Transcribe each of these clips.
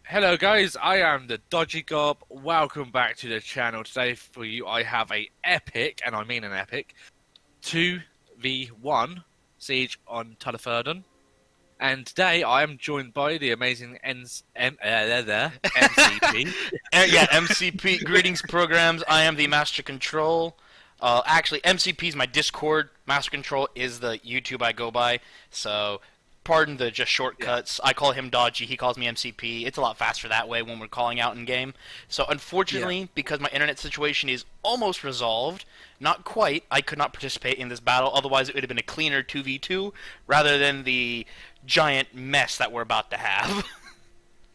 Hello guys, I am the Dodgy Gob. Welcome back to the channel. Today for you I have a epic, and I mean an epic, 2v1 siege on Tullifordon. And today I am joined by the amazing MCP. Yeah, MCP. Greetings, programs. I am the Master Control. Actually, MCP is my Discord. Master Control is the YouTube I go by. So, pardon the just Yeah, shortcuts. I call him Dodgy. He calls me MCP. It's a lot faster that way when we're calling out in game. So, yeah, unfortunately, because my internet situation is almost resolved, not quite, I could not participate in this battle. Otherwise, it would have been a cleaner 2v2 rather than the giant mess that we're about to have.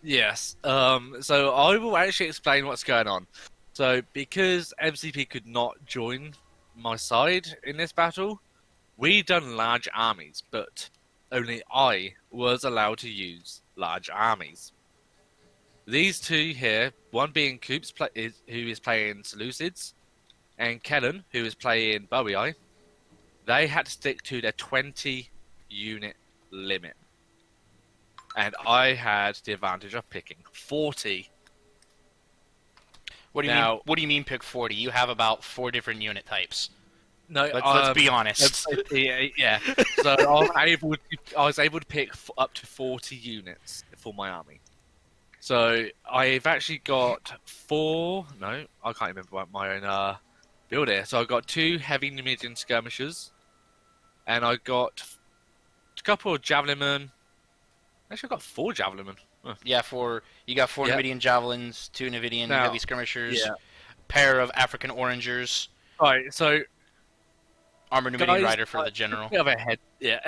yes. So I will actually explain what's going on. So because MCP could not join my side in this battle, we done large armies, but only I was allowed to use large armies. These two here, one being Coops, who is playing Seleucids, and Kellen, who is playing Bowie, they had to stick to their 20 unit limit. And I had the advantage of picking 40. What do you mean? Now, What do you mean pick 40? You have about 4 different unit types. no, Let's be honest. yeah. So I was able to pick up to 40 units for my army. So I've actually got four. No, I can't remember what my own build here. So I've got two heavy Numidian skirmishers, and I got a couple of javelinmen. Actually, I've got four javelinmen. Huh. Yeah, you got four Yeah. Numidian javelins, two Numidian Now, heavy skirmishers, yeah. pair of African orangers, All right. So armored Numidian guys, rider for the just a general. bit of a head. Yeah.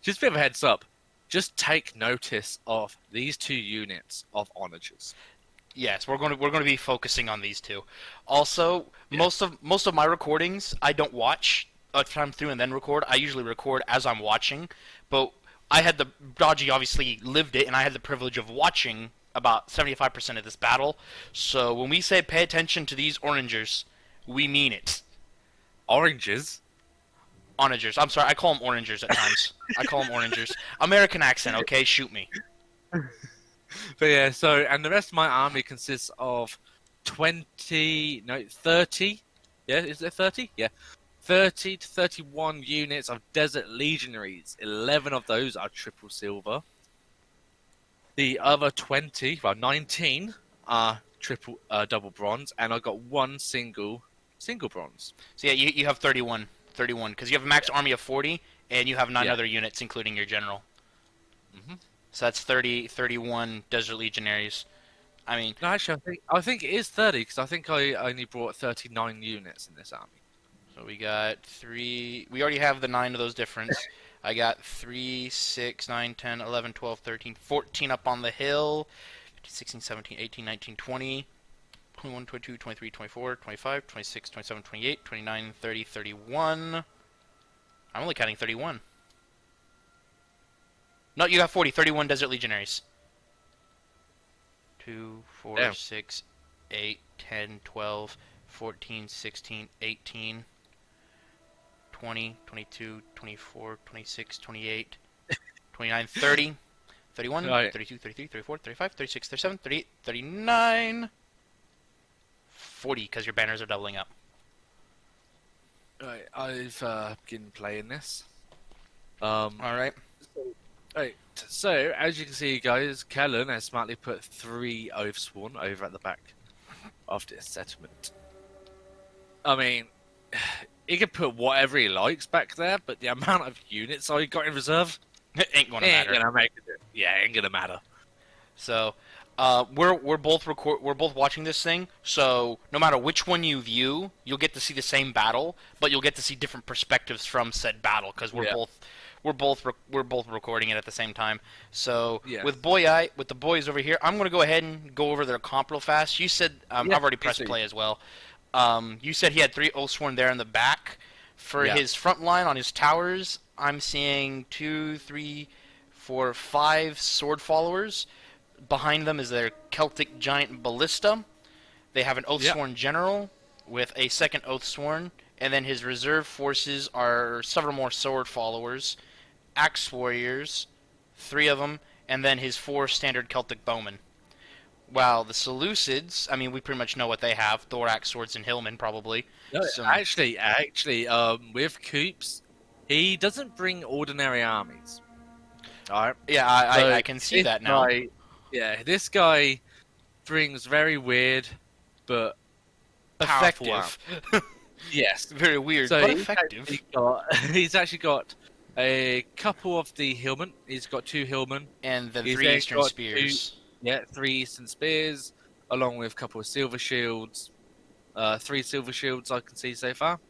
Just a bit of a heads up. Just take notice of these two units of onagers. Yes, we're going to be focusing on these two. Also, Yeah. most of my recordings I don't watch a time through and then record. I usually record as I'm watching, but I had the Dodgy obviously lived it, and I had the privilege of watching about 75% of this battle. So when we say pay attention to these orangers, we mean it. Oranges. Onagers. I'm sorry, I call them orangers at times. I call them orangers. American accent, okay? Shoot me. But yeah, so, and the rest of my army consists of 20, no, 30. Yeah, is it 30? Yeah. 30 to 31 units of Desert Legionaries. 11 of those are triple silver. The other 20, well, 19 are double bronze, and I got one single bronze. So yeah, you have 31. 31, because you have a max army of 40, and you have 9 Yeah. other units, including your general. hmm So that's 30, 31 Desert Legionaries. I mean, No, actually, I think it is 30 because I think I only brought 39 units in this army. so we got 3. We already have the 9 of those difference. I got 3, 6, 9, 10, 11, 12, 13, 14 up on the hill. 15, 16, 17, 18, 19, 20. 21, 22, 23, 24, 25, 26, 27, 28, 29, 30, 31. I'm only counting 31. No, you got 40. 31 Desert Legionaries. 2, 4, Damn. 6, 8, 10, 12, 14, 16, 18, 20, 22, 24, 26, 28, 29, 30, 31, Right. 32, 33, 34, 35, 36, 37, 38, 39, 40, because your banners are doubling up. Right, I've begun playing this. Alright. Right, so as you can see, guys, Kellen has smartly put 3 Oathsworn over at the back of this settlement. I mean, he can put whatever he likes back there, but the amount of units I got in reserve Ain't gonna ain't matter. gonna make it. Yeah, ain't gonna matter. So, we're both watching this thing. So no matter which one you view, you'll get to see the same battle, but you'll get to see different perspectives from said battle because Yeah. we're both recording it at the same time. So Yeah. with the boys over here, I'm gonna go ahead and go over their comp real fast. You said Yeah, I've already please pressed do. play as well. You said he had 3 Oathsworn there in the back. For Yeah. his front line on his towers, I'm seeing 2, 3, 4, 5 sword followers. Behind them is their Celtic giant ballista. They have an Oathsworn general with a second Oathsworn, and then his reserve forces are several more sword followers, axe warriors, 3 of them, and then his 4 standard Celtic bowmen. While the Seleucids, I mean, we pretty much know what they have: thorax, swords, and hillmen, probably. No, Some, with Coops, he doesn't bring ordinary armies. All right. yeah, So I can see this that now. guy, yeah, this guy brings very weird but powerful arms. Effective. Yes. Very weird, So but effective. he's actually got a couple of the hillmen. He's got two hillmen. And the He's three then Eastern got two, spears. yeah, three Eastern spears, along with a couple of silver shields. Three silver shields I can see so far.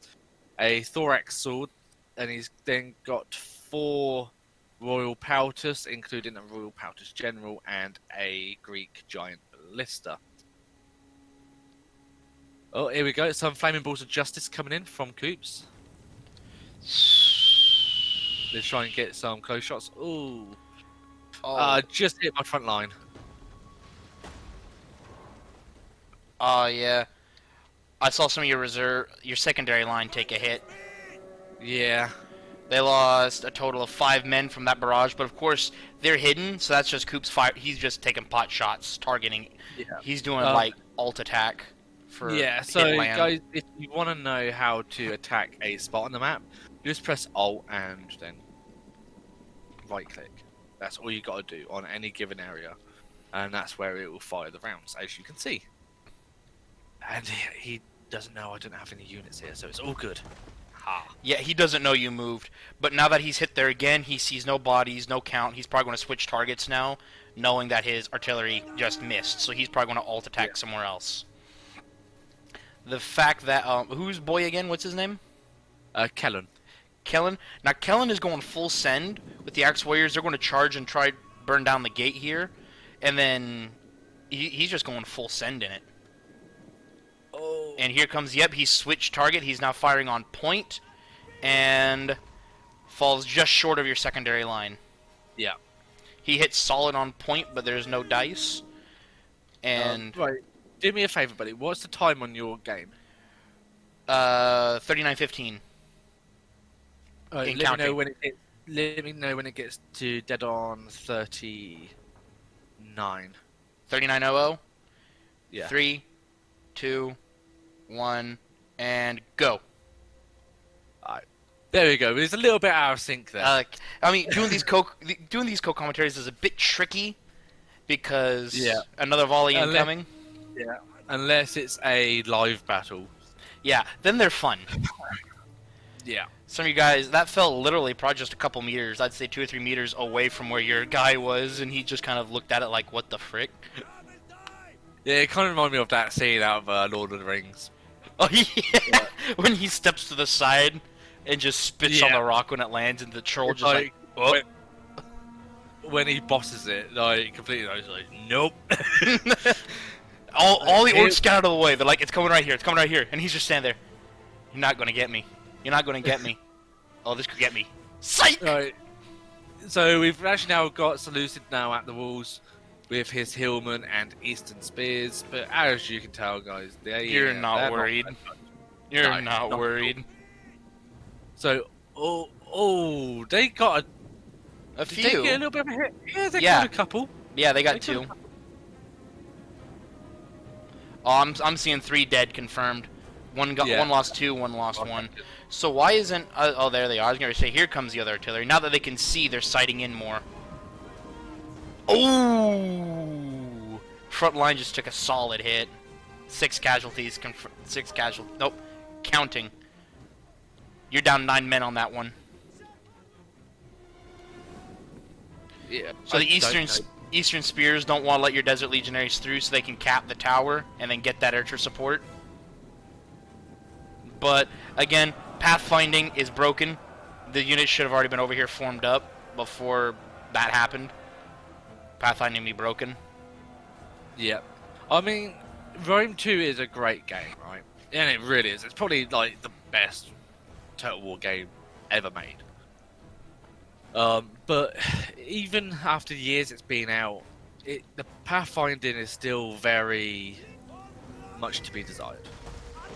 A thorax sword, and he's then got four royal pautus, including a royal pautus general and a Greek giant ballista. Oh, here we go. Some flaming balls of justice coming in from Coops. Let's try and get some close shots. Ooh. Oh, Just hit my front line. yeah. I saw some of your secondary line take a hit. Yeah. They lost a total of 5 men from that barrage, but of course they're hidden, so that's just Coop's fire. He's just taking pot shots, targeting. Yeah. He's doing Um, like alt attack for Yeah, hit so land. guys, if you want to know how to attack a spot on the map, just press Alt and then right click. That's all you got to do on any given area, and that's where it will fire the rounds, as you can see. And he doesn't know I don't have any units here, so it's all good. Ha. Yeah, he doesn't know you moved, but now that he's hit there again, he sees no bodies, no count. He's probably going to switch targets now, knowing that his artillery just missed. So he's probably going to alt attack somewhere else. The fact that who's boy again? What's his name? Kellen. Kellen. Now Kellen is going full send with the Axe Warriors. They're going to charge and try burn down the gate here, and then he's just going full send in it. Oh. And here comes, yep, he switched target. He's now firing on point, and falls just short of your secondary line. Yeah. He hits solid on point, but there's no dice. And right, do me a favor, buddy. What's the time on your game? 39:15. Let me counting. know when let me know when it gets to dead on 39. 39:00. Yeah. 3, 2, 1, and go. There we go. It's a little bit out of sync there. I mean, doing these co-commentaries is a bit tricky because another volley incoming. Yeah. Unless it's a live battle. Yeah, then they're fun. Yeah. Some of you guys, that fell literally probably just a couple meters. I'd say 2 or 3 meters away from where your guy was, and he just kind of looked at it like, what the frick? Yeah, it kind of reminded me of that scene out of Lord of the Rings. Oh, yeah. When he steps to the side and just spits on Yeah. the rock when it lands, and the troll It's just like, oh. when he bosses it, like, completely, I was like, nope. all the orcs get out of the way. They're like, it's coming right here, it's coming right here. And he's just standing there. You're not going to get me. You're not going to get me. Oh, this could get me. Psych! Right. So we've actually now got Seleucid now at the walls with his Hillman and Eastern Spears, but as you can tell, guys, You're not worried. You're not worried. So, they got A did they few. get a little bit of a hit? Yeah, they Yeah. got a couple. Yeah, they got They 2. got Oh, I'm seeing 3 dead confirmed. One lost 2, one lost 1. So why isn't... oh, there they are. I was going to say, here comes the other artillery. Now that they can see, they're sighting in more. Oh! Front line just took a solid hit. 6 casualties. 6 casualties. Nope. Counting. You're down 9 men on that one. Yeah. So the Eastern Spears don't want to let your Desert Legionaries through so they can cap the tower and then get that archer support. But, again, pathfinding is broken. The unit should have already been over here formed up before that happened. Pathfinding be broken. Yeah. I mean, Rome 2 is a great game, right? And it really is. It's probably, like, the best Total War game ever made. But even after years it's been out, the pathfinding is still very much to be desired.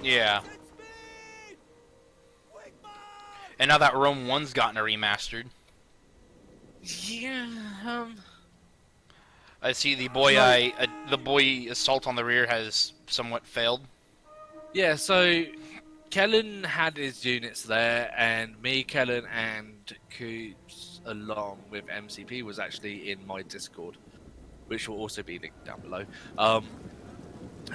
Yeah. And now that Rome 1's gotten a remastered. Yeah, I see the boy No. the boy assault on the rear has somewhat failed. Yeah, so Kellen had his units there, and me, Kellen, and Coops, along with MCP, was actually in my Discord, which will also be linked down below.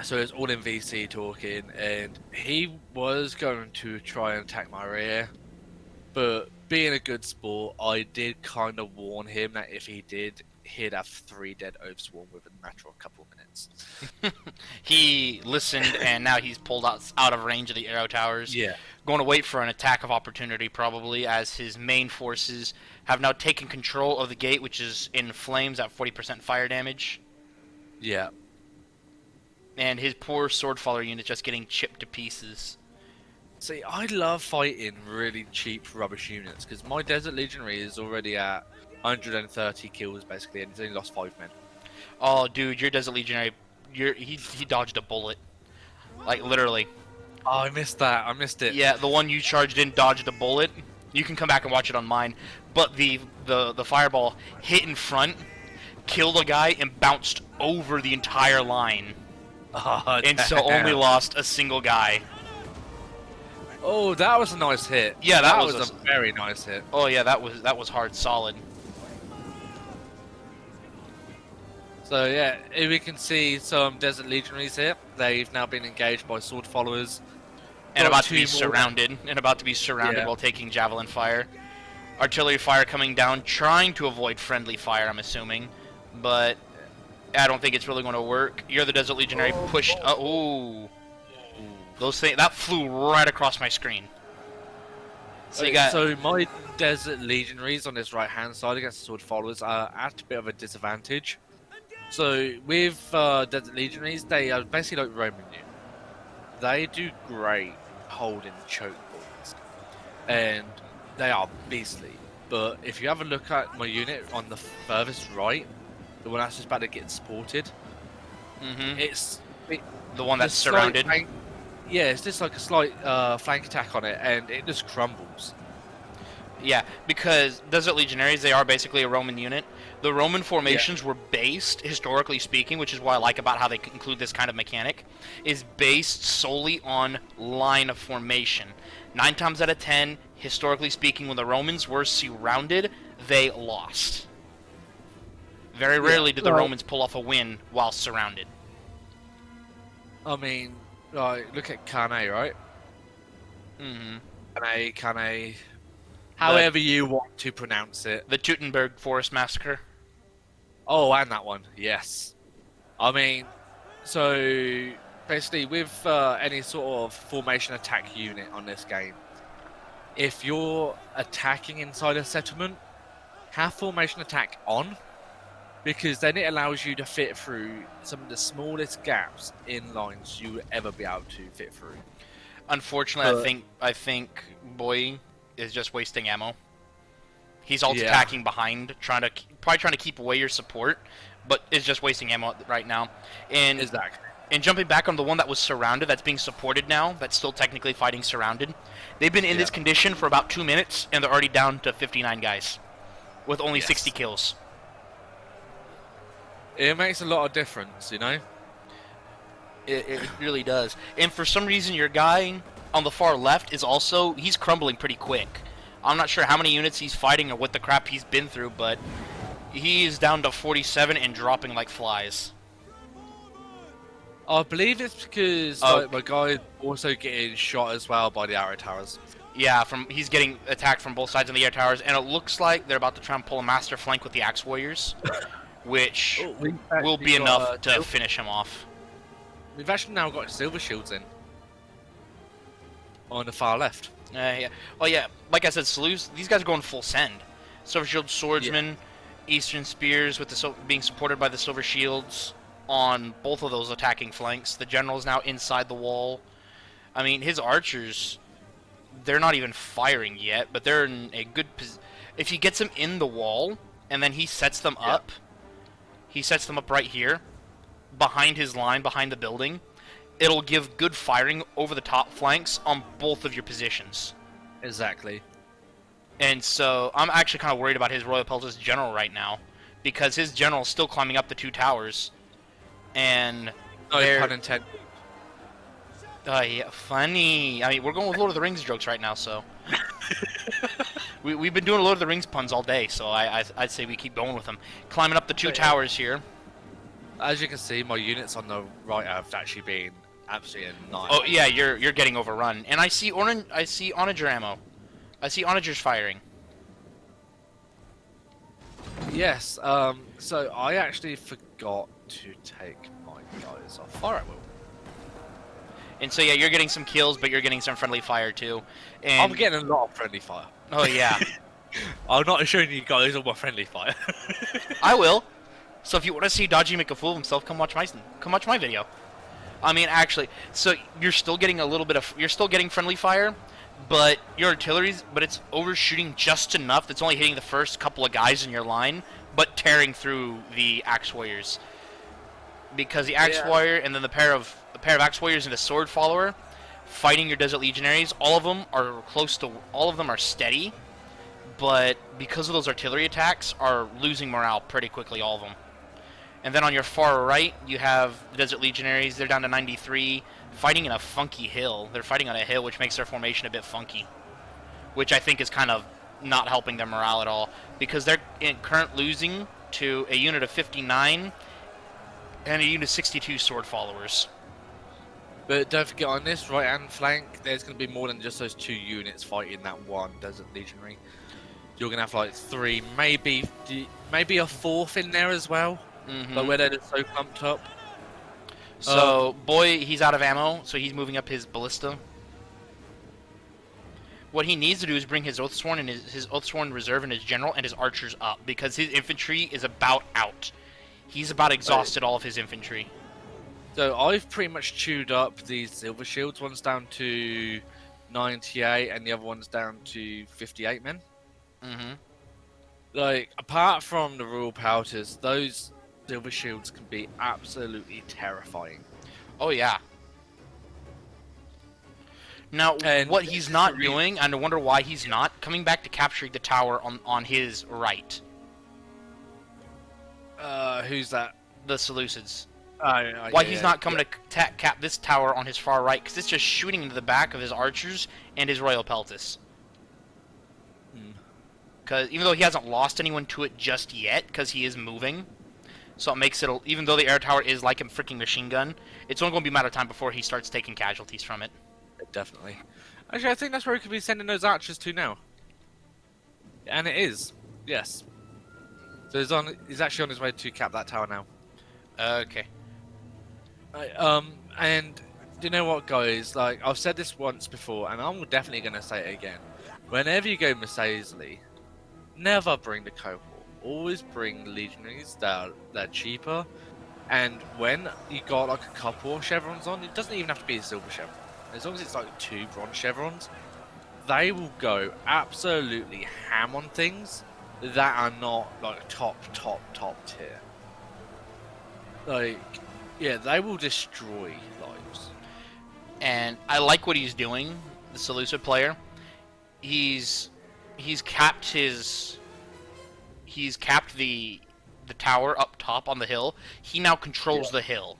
So it's all in VC talking, and he was going to try and attack my rear, but being a good sport, I did kind of warn him that if he did, he'd have 3 dead Oathsworn within a matter of a couple of minutes. He listened, and now he's pulled out of range of the arrow towers. Yeah. Going to wait for an attack of opportunity, probably, as his main forces have now taken control of the gate, which is in flames at 40% fire damage. Yeah. And his poor swordfaller unit just getting chipped to pieces. See, I love fighting really cheap rubbish units, because my Desert Legionary is already at 130 kills, basically, and he's only lost 5 men. Oh, dude, your Desert Legionary, he dodged a bullet. Like, literally. Oh, I missed that. I missed it. Yeah, the one you charged in dodged a bullet. You can come back and watch it on mine. But the fireball hit in front, killed a guy, and bounced over the entire line. Oh, And so damn. only lost a single guy. Oh, that was a nice hit. Yeah, that was was a very nice hit. Oh yeah, that was hard, solid. So yeah, here we can see some Desert Legionaries here. They've now been engaged by sword followers. And Got about to 2 be more. surrounded. And about to be surrounded Yeah. while taking javelin fire. Artillery fire coming down, trying to avoid friendly fire, I'm assuming. But I don't think it's really going to work. You're the Desert Legionary pushed. Ooh. Those things that flew right across my screen. So you got So my Desert Legionaries on this right hand side against the sword followers are at a bit of a disadvantage. So with Desert Legionaries, they are basically like Roman units. They do great holding choke points, and they are beastly. But if you have a look at my unit on the furthest right, the one that's just about to get supported, it's the one that's the slight surrounded. yeah, it's just like a slight flank attack on it, and it just crumbles. Yeah, because Desert Legionaries, they are basically a Roman unit. The Roman formations were based, historically speaking, which is what I like about how they include this kind of mechanic, is based solely on line of formation. 9 times out of 10, historically speaking, when the Romans were surrounded, they lost. Very rarely did the Romans pull off a win while surrounded. I mean, like, look at Kane, right? Kane, however you want to pronounce it. The Teutoburg Forest Massacre. Oh, and that one, yes. I mean, so basically with any sort of formation attack unit on this game, if you're attacking inside a settlement, have formation attack on, because then it allows you to fit through some of the smallest gaps in lines you would ever be able to fit through. Unfortunately, I think Boy is just wasting ammo. He's alt attacking behind, probably trying to keep away your support, but is just wasting ammo right now. And Exactly. And jumping back on the one that was surrounded, that's being supported now, that's still technically fighting surrounded. They've been in this condition for about 2 minutes, and they're already down to 59 guys, with only 60 kills. It makes a lot of difference, you know? It really does. And for some reason, your guy on the far left is also, he's crumbling pretty quick. I'm not sure how many units he's fighting or what the crap he's been through, but he is down to 47 and dropping like flies. I believe it's because like, my guy also getting shot as well by the arrow towers. Yeah, he's getting attacked from both sides of the air towers, and it looks like they're about to try and pull a master flank with the axe warriors, which will be enough to finish him off. We've actually now got silver shields in on the far left. Yeah. Well, yeah. Like I said, these guys are going full send. Silver shield swordsmen, Eastern spears with the being supported by the silver shields on both of those attacking flanks. The general's now inside the wall. I mean, his archers, they're not even firing yet, but they're in a good position. If he gets them in the wall and then he sets them up, he sets them up right here behind his line, behind the building, it'll give good firing over the top flanks on both of your positions. Exactly. And so I'm actually kind of worried about his Royal Peltas general right now, because his general's still climbing up the 2 towers, and No they're pun intended. yeah, funny. I mean, we're going with Lord of the Rings jokes right now, so we've been doing Lord of the Rings puns all day, so I'd say we keep going with them. Climbing up the 2 towers here. As you can see, my units on the right have actually been absolutely annihilated. Oh yeah, you're getting overrun, and I see onager ammo. I see onagers firing. Yes. So I actually forgot to take my guys off. All right, well. And so yeah, you're getting some kills, but you're getting some friendly fire too. And I'm getting a lot of friendly fire. oh yeah, I'm not showing you guys all my friendly fire. I will. So if you want to see Dodgy make a fool of himself, come watch my video. I mean, actually, so you're still getting you're still getting friendly fire, but your but it's overshooting just enough that's only hitting the first couple of guys in your line, but tearing through the axe warriors. Because the axe warrior and then the pair of axe warriors and the sword follower fighting your desert legionaries, all of them are steady, but because of those artillery attacks, are losing morale pretty quickly, all of them. And then on your far right, you have the Desert Legionaries. They're down to 93, fighting in a funky hill. They're fighting on a hill, which makes their formation a bit funky, which I think is kind of not helping their morale at all, because they're current losing to a unit of 59 and a unit of 62 sword followers. But don't forget, on this right-hand flank, there's going to be more than just those 2 units fighting that one Desert Legionary. You're going to have like 3, maybe a 4th in there as well. But where they're just so pumped up. So, boy, he's out of ammo, so he's moving up his ballista. What he needs to do is bring his Oathsworn and his Oathsworn reserve and his general and his archers up, because his infantry is about out. He's about exhausted all of his infantry. So I've pretty much chewed up these silver shields. One's down to 98 and the other one's down to 58 men. Like, apart from the Royal Powders, those silver shields can be absolutely terrifying. Oh yeah. Now, And what he's not doing, and I wonder why he's not coming back to capturing the tower on his right. Who's that? The Seleucids. Why He's not coming to cap this tower on his far right, because it's just shooting into the back of his archers and his Royal Peltis. Because even though he hasn't lost anyone to it just yet, because he is moving, so it makes it, even though the air tower is like a freaking machine gun, it's only going to be a matter of time before he starts taking casualties from it. Definitely. Actually, I think that's where he could be sending those archers to now. And it is. Yes. So he's actually on his way to cap that tower now. Okay. And do you know what, guys? Like, I've said this once before, and I'm definitely going to say it again. Whenever you go Marseillais, never bring the cohort. Always bring legionaries they're cheaper. And when you got like a couple of chevrons on, it doesn't even have to be a silver chevron. As long as it's like 2 bronze chevrons, they will go absolutely ham on things that are not like top tier. Like, yeah, they will destroy lives. And I like what he's doing, the Seleucid player. He's capped the tower up top on the hill. He now controls the hill.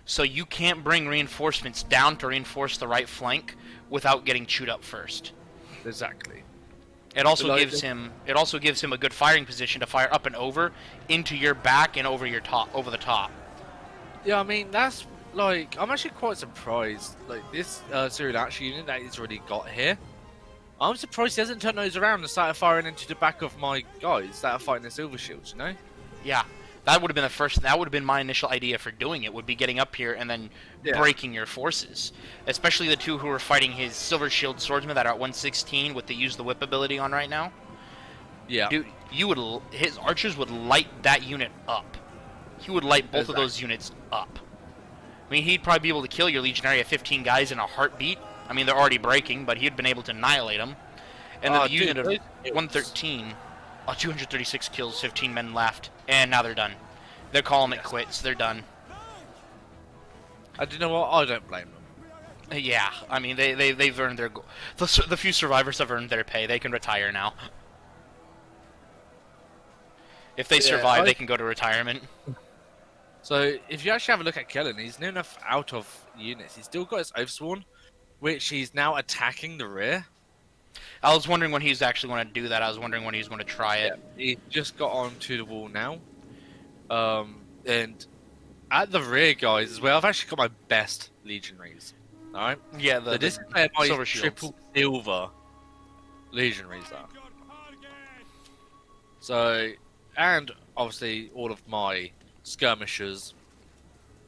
So you can't bring reinforcements down to reinforce the right flank without getting chewed up first. Exactly. It also gives him a good firing position to fire up and over into your back and over the top. Yeah, I mean, that's like, I'm actually quite surprised. Like, this serial archer unit that he's already got here, I'm surprised he hasn't turned those around and started firing into the back of my guys that are fighting the silver shields, you know? Yeah. That would have been my initial idea for doing it, would be getting up here and then breaking your forces. Especially the 2 who are fighting his Silver Shield Swordsmen that are at 116 with the use the whip ability on right now. Yeah. Dude, his archers would light that unit up. He would light both of those units up. I mean, he'd probably be able to kill your Legionary at 15 guys in a heartbeat. I mean, they're already breaking, but he'd been able to annihilate them. And then the unit of 113... 236 kills, 15 men left, and now they're done. They're calling it quits. They're done. And you know what? I don't blame them. Yeah, I mean, they've earned their... The few survivors have earned their pay. They can retire now. If they Yeah, survive, they can go to retirement. so if you actually have a look at Kellen, he's near enough out of units. He's still got his Oathsworn, which he's now attacking the rear. I was wondering when he's actually going to do that. I was wondering when he's going to try Yeah, it. he's just got onto the wall now. And at the rear, guys, as well, I've actually got my best legionaries. Alright? Yeah, So this is where my silver shields. triple silver legionaries are. So, and obviously all of my skirmishers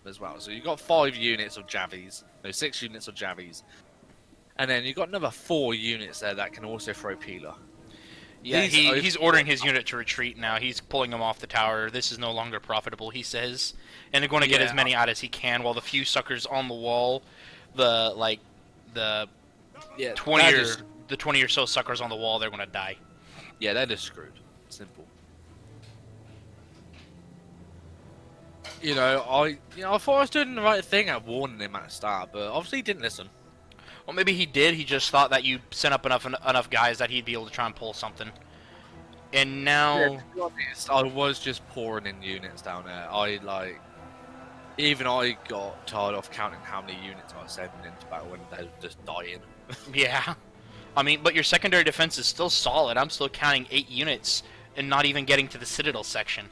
as well. So you've got 5 units of Javies. No, 6 units of Javies. And then you've got another 4 units there that can also throw Peeler. Yeah, he's ordering his unit to retreat now. He's pulling them off the tower. This is no longer profitable, he says. And they're going to get as many out as he can, while the few suckers on the wall, the 20 or so suckers on the wall, they're going to die. Yeah, they're just screwed. Simple. I thought I was doing the right thing at warning him at the start, but obviously he didn't listen. Well, maybe he did. He just thought that you sent up enough guys that he'd be able to try and pull something. And now, Yeah, to be honest, I was just pouring in units down there. Even I got tired of counting how many units I was sending into battle when they were just dying. yeah. I mean, but your secondary defense is still solid. I'm still counting 8 units and not even getting to the Citadel section.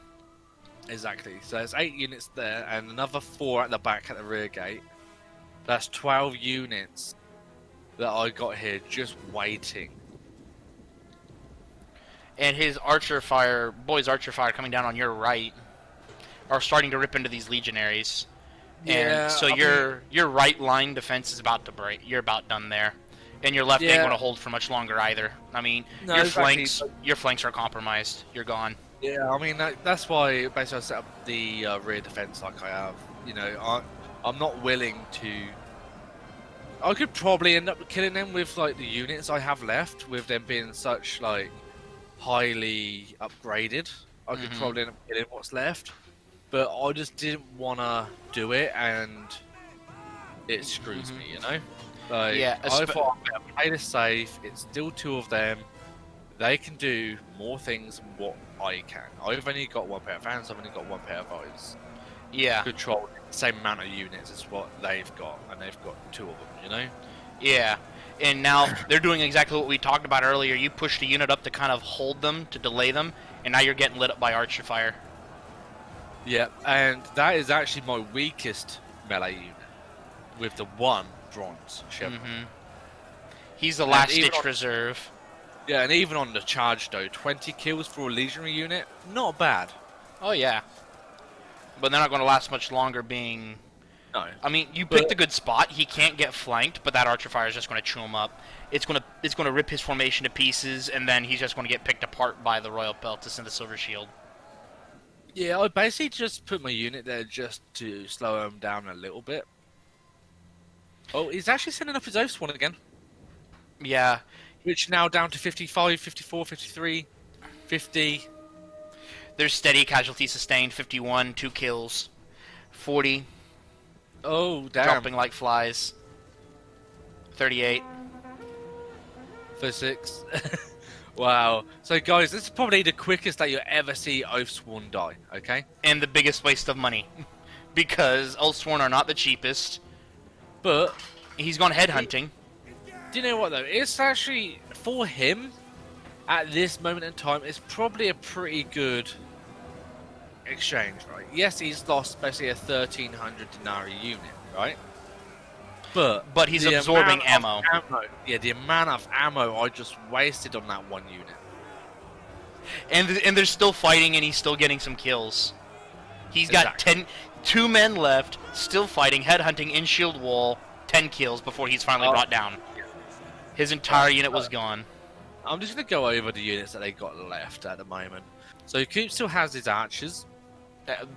Exactly. So there's 8 units there and another 4 at the back at the rear gate. That's 12 units that I got here just waiting. And his archer fire coming down on your right are starting to rip into these legionaries. Yeah, And so your right line defense is about to break. You're about done there. And your left ain't going to hold for much longer either. I mean, No, your exactly. flanks are compromised. You're gone. Yeah, I mean that's why basically I set up the rear defense like I have. I'm not willing to. I could probably end up killing them with like the units I have left, with them being such like highly upgraded. I could probably end up killing what's left, but I just didn't want to do it, and it screws me, Like, Yeah, I thought I'm gonna play this safe. It's still 2 of them. They can do more things than what I can. I've only got 1 pair of hands. I've only got 1 pair of eyes. Yeah. Control the same amount of units as what they've got, and they've got 2 of them. Yeah. And now they're doing exactly what we talked about earlier. You pushed a unit up to kind of hold them, to delay them, and now you're getting lit up by archer fire. Yeah, and that is actually my weakest melee unit, with the 1 bronze shepherd. He's the last ditch reserve. Yeah, and even on the charge though, 20 kills for a legionary unit, not bad. Oh yeah. But they're not going to last much longer being... No. I mean, you picked a good spot. He can't get flanked, but that archer fire is just going to chew him up. It's going to rip his formation to pieces, and then he's just going to get picked apart by the Royal Peltis and the Silver Shield. Yeah, I basically just put my unit there just to slow him down a little bit. Oh, he's actually sending up his Oathsworn again. Yeah. Which now down to 55, 54, 53, 50. There's steady casualty sustained, 51, 2 kills, 40. Oh, damn. Dropping like flies. 38. 36. Wow. So, guys, this is probably the quickest that you'll ever see Oathsworn die, okay? And the biggest waste of money. Because Oathsworn are not the cheapest. But he's gone headhunting. Do you know what, though? It's actually, for him, at this moment in time, it's probably a pretty good exchange, right? Yes, he's lost basically a 1,300 denarii unit, right? But he's absorbing ammo. Yeah, the amount of ammo I just wasted on that 1 unit. And they're still fighting, and he's still getting some kills. He's got 2 men left, still fighting, headhunting in shield wall, 10 kills before he's finally brought down. His entire unit was gone. I'm just going to go over the units that they got left at the moment. So Coop still has his archers.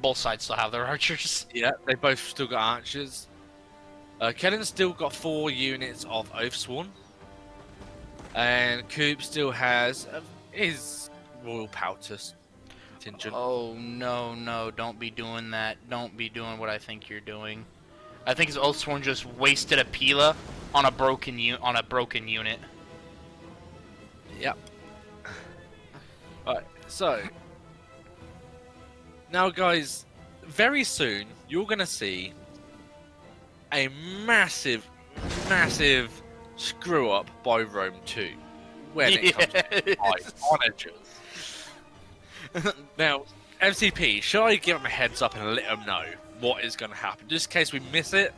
Both sides still have their archers. Yeah, they both still got archers. Kellen's still got 4 units of Oathsworn. And Coop still has his Royal Peltis contingent. Oh, no, don't be doing that. Don't be doing what I think you're doing. I think his Oathsworn just wasted a Pila on a broken unit. Yep. Alright, so Now, guys, very soon you're gonna see a massive, massive screw up by Rome 2 when it comes to Yes. onagers. Now, MCP, should I give him a heads up and let him know what is going to happen, just in case we miss it?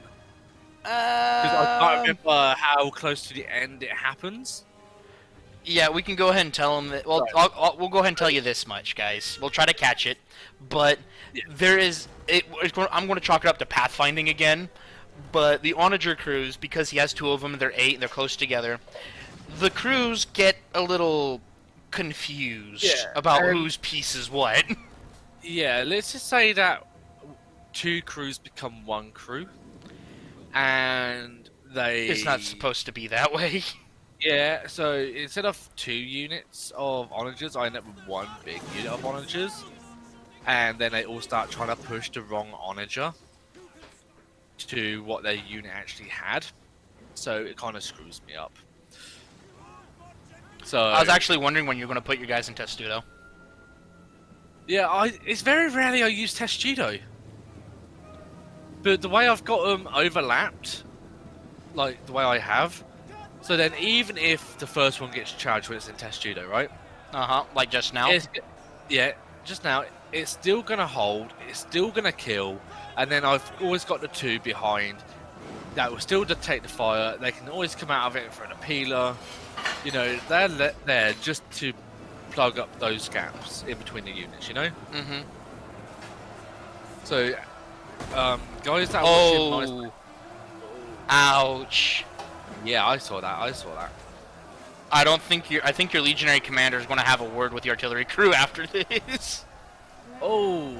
Because I can't remember how close to the end it happens. Yeah, we can go ahead and tell them that. Well, Right. we'll go ahead and tell you this much, guys. We'll try to catch it, but Yeah. there is. I'm going to chalk it up to pathfinding again. But the Onager crews, because he has two of them, they're 8 and they're close together. The crews get a little confused Yeah, about whose piece is what. Yeah, let's just say that 2 crews become 1 crew, and they. It's not supposed to be that way. Yeah, so instead of 2 units of onagers, I end up with 1 big unit of onagers, and then they all start trying to push the wrong onager to what their unit actually had, so it kind of screws me up. So I was actually wondering when you're going to put your guys in Testudo. yeah, it's very rarely I use Testudo, but the way I've got them overlapped, like the way I have, so then even if the first one gets charged when it's in Testudo, right? Like just now. Yeah, just now, it's still gonna hold, it's still gonna kill, and then I've always got the 2 behind that will still detect the fire. They can always come out of it for an appealer. You know, they're there just to plug up those gaps in between the units, you know? Mm-hmm. So, guys that are watching my... Ouch. Yeah, I saw that. I think your legionary commander is going to have a word with the artillery crew after this. Oh.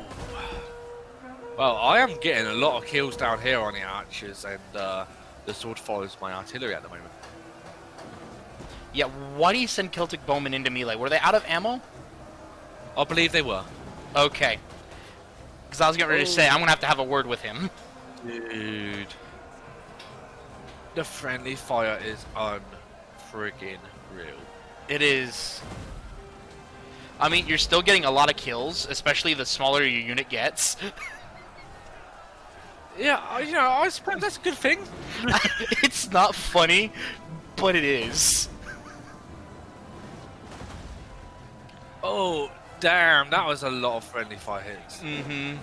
Well, I am getting a lot of kills down here on the archers, and the sword follows my artillery at the moment. Yeah, why do you send Celtic bowmen into melee? Were they out of ammo? I believe they were. Okay. Because I was getting ready to say, I'm going to have a word with him. Dude. The friendly fire is unfriggin' real. It is. I mean, you're still getting a lot of kills, especially the smaller your unit gets. Yeah, I suppose that's a good thing. It's not funny, but it is. Oh, damn, that was a lot of friendly fire hits. Mm-hmm.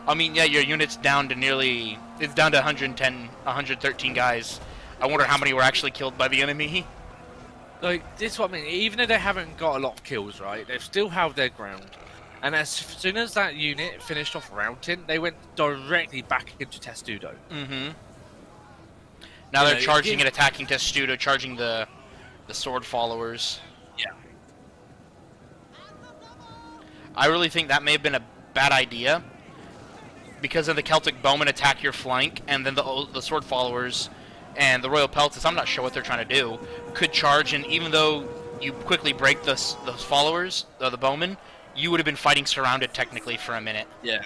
I mean, yeah, your unit's down to nearly... It's down to 110, 113 guys. I wonder how many were actually killed by the enemy. Like, this is what I mean. Even though they haven't got a lot of kills, right, they've still held their ground. And as soon as that unit finished off routing, they went directly back into Testudo. Mm-hmm. Now they're charging and attacking Testudo, charging the sword followers. Yeah. I really think that may have been a bad idea, because of the Celtic bowmen attack your flank, and then the sword followers and the royal peltas, I'm not sure what they're trying to do, could charge, and even though you quickly break those followers, the bowmen, you would have been fighting surrounded technically for a minute. Yeah.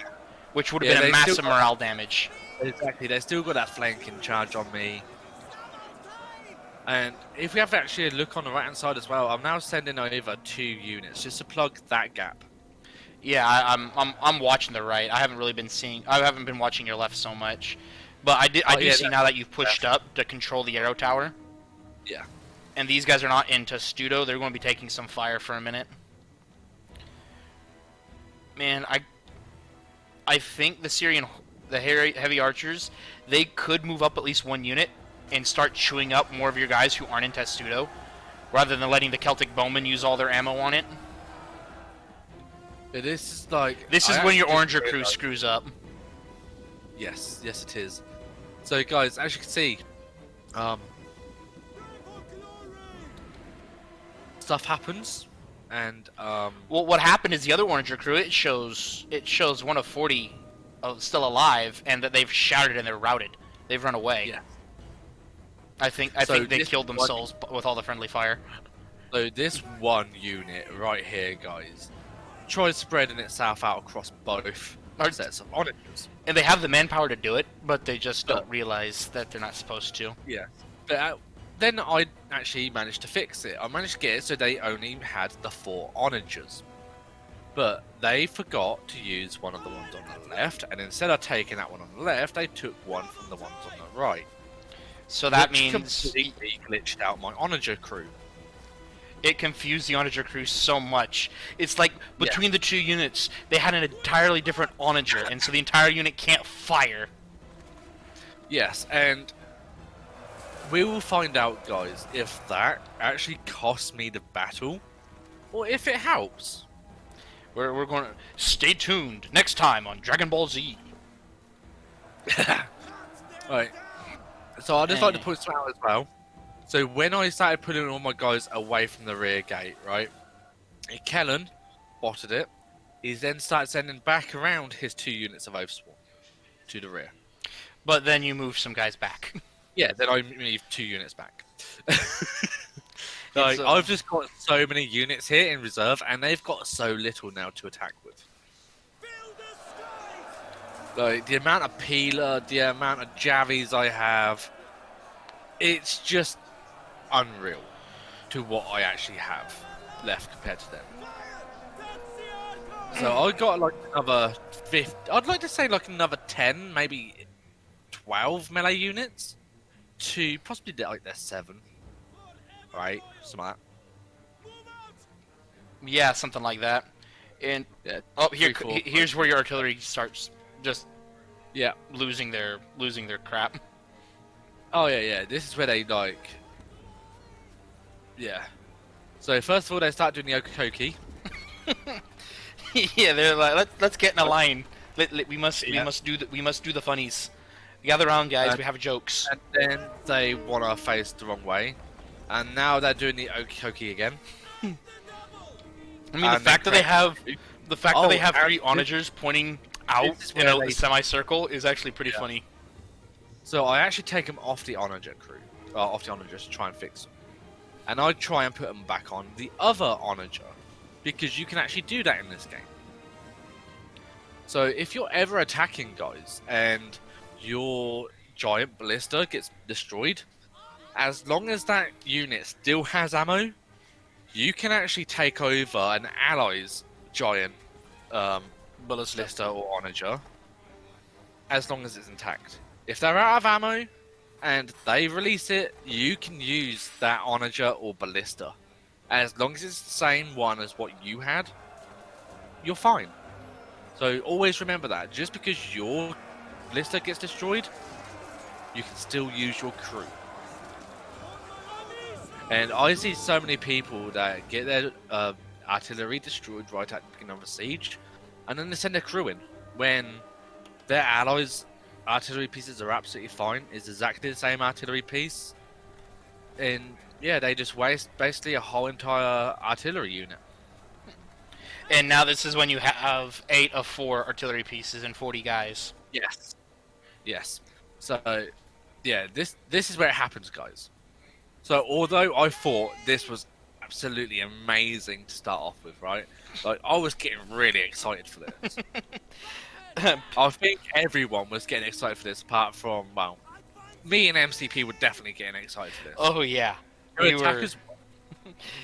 Which would have been a massive morale damage. Exactly, they still got that flanking charge on me. And if we have actually a look on the right hand side as well, I'm now sending over 2 units just to plug that gap. Yeah, I'm watching the right. I haven't really been seeing. I haven't been watching your left so much, but I do see now that you've pushed up to control the arrow tower. Yeah. And these guys are not in Testudo. They're going to be taking some fire for a minute. Man, I think the heavy archers, they could move up at least 1 unit and start chewing up more of your guys who aren't in Testudo, rather than letting the Celtic bowmen use all their ammo on it. This is like... This is when your Oranger crew screws up. Yes, yes it is. So guys, as you can see, stuff happens, and well, what happened is the other Oranger crew, it shows 1 of 40 still alive, and that they've shattered and they're routed. They've run away. Yeah. I think they killed themselves with all the friendly fire. So this one unit right here, guys, tries spreading itself out across both sets of onagers. And they have the manpower to do it, but they just don't realize that they're not supposed to. Yeah. But then I actually managed to fix it. I managed to get it so they only had the 4 onagers. But they forgot to use one of the ones on the left, and instead of taking that one on the left, they took one from the ones on the right. So that Which means completely glitched out my Onager crew. it confused the Onager crew so much. It's like Yeah. between the two units, they had an entirely different Onager, and so the entire unit can't fire. Yes, and we will find out, guys, if that actually costs me the battle, or if it helps. We're going to stay tuned next time on Dragon Ball Z. Right. So I'd just like to point something out as well. So when I started putting all my guys away from the rear gate, right? Kellen spotted it. He then started sending back around his 2 units of Oathsworn to the rear. But then you move some guys back. Yeah, then I moved 2 units back. Like, So- I've just got so many units here in reserve, and they've got so little now to attack with. Like, the amount of peeler, the amount of javies I have, it's just unreal to what I actually have left compared to them. So I got like another 50, I'd like to say like another 10, maybe 12 melee units to possibly like their 7. Right? Something like Yeah, something like that. And that. Yeah. oh, here, 3, 4, here's where your artillery starts just Yeah. losing their crap. Oh yeah, yeah. This is where they like. Yeah. So first of all, they start doing the Okokoki. Yeah, they're like, let's get in a line. We must Yeah. we must do the funnies. Gather around, guys. And- We have jokes. And then they want to face the wrong way. And now they're doing the Okokoki again. I mean, the and fact that they have Oh, 3 and onagers pointing out this is in where a they- semicircle is actually pretty Yeah. funny. So I actually take them off the Onager crew, off the Onagers to try and fix them. And I try and put them back on the other Onager, because you can actually do that in this game. So if you're ever attacking, guys, and your giant ballista gets destroyed, as long as that unit still has ammo, you can actually take over an ally's giant ballista or Onager, as long as it's intact. If they're out of ammo and they release it, you can use that Onager or ballista. As long as it's the same one as what you had, you're fine. So always remember that. Just because your ballista gets destroyed, you can still use your crew. And I see so many people that get their artillery destroyed right at the beginning of a siege, and then they send their crew in when their allies' artillery pieces are absolutely fine. It's exactly the same artillery piece, and yeah, they just waste basically a whole entire artillery unit. And now this is when you have 8 of 4 artillery pieces and 40 guys. Yes. Yes. So, yeah, this is where it happens, guys. So, although I thought this was absolutely amazing to start off with, right? Like, I was getting really excited for this. I think everyone was getting excited for this, apart from, well, me and MCP were definitely getting excited for this. Oh yeah, The attackers,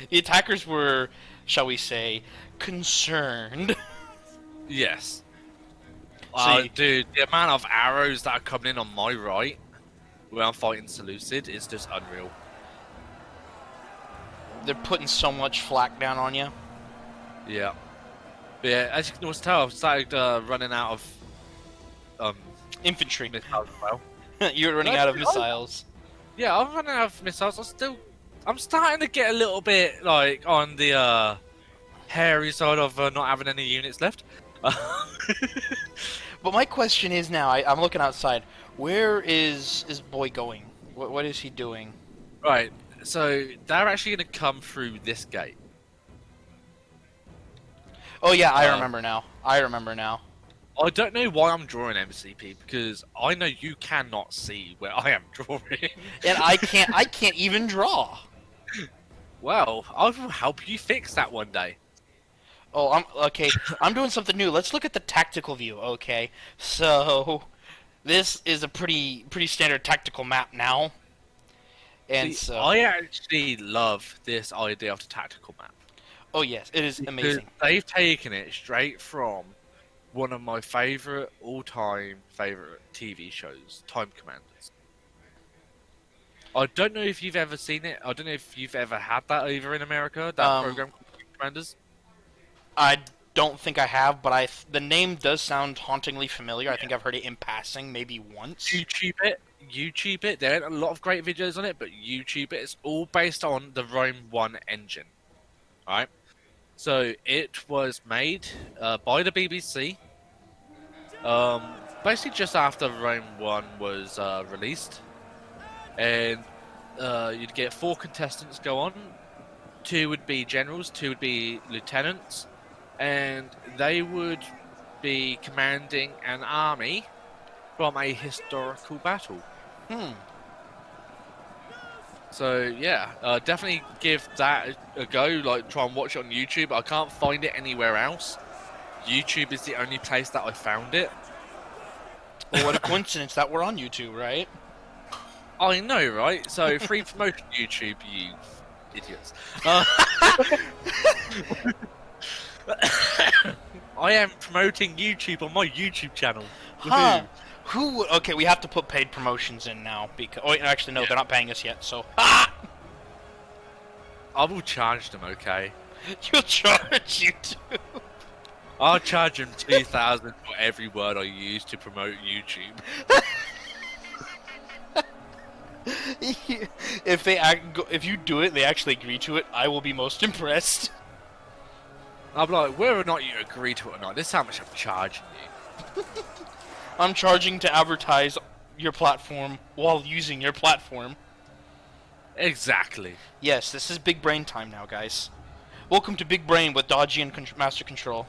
the attackers were, shall we say, concerned. yes. See- Dude, the amount of arrows that are coming in on my right when I'm fighting Seleucid is just unreal. They're putting so much flak down on you. Yeah. But yeah, as you can always tell, I've started running out of Infantry. missiles as well. You're running out of missiles. Yeah, I'm running out of missiles. I'm starting to get a little bit like on the hairy side of not having any units left. But my question is now, I'm looking outside. Where is boy going? What is he doing? Right. So they're actually going to come through this gate. Oh yeah, I remember now. I I don't know why I'm drawing MCP because I know you cannot see where I am drawing. And I can't even draw. Well, I will help you fix that one day. Oh, I'm doing something new. Let's look at the tactical view. Okay, so this is a pretty standard tactical map now. And See, so, I actually love this idea of the tactical map. Oh yes, it is because amazing. they've taken it straight from one of my favorite all-time favorite TV shows, Time Commanders. I don't know if you've ever seen it. I don't know if you've ever had that over in America. That Um, program called Time Commanders. I don't think I have, but the name does sound hauntingly familiar. I think I've heard it in passing, maybe once. YouTube it. YouTube it. There aren't a lot of great videos on it, but YouTube it. It's all based on the Rome 1 engine. Right? So it was made by the BBC. Basically just after Rome 1 was released. And you'd get 4 contestants go on. 2 would be generals, 2 would be lieutenants. And they would be commanding an army from a historical battle. Hmm. So yeah, definitely give that a go. Like, try and watch it on YouTube. I can't find it anywhere else. YouTube is the only place that I found it. Well, what a coincidence that we're on YouTube, right? I know, right? So free promotion, YouTube, you idiots. I am promoting YouTube on my YouTube channel. Huh. Who? Okay, we have to put paid promotions in now because. Oh, actually, no, Yeah. they're not paying us yet. So. Ah! I will charge them, okay? You'll charge YouTube. I'll charge them 2,000 for every word I use to promote YouTube. If you do it, they actually agree to it. I will be most impressed. I'm like, whether or not you agree to it or not, this is how much I'm charging you. I'm charging to advertise your platform while using your platform. Exactly. Yes, this is big brain time now, guys. Welcome to Big Brain with Dodgy and Master Control.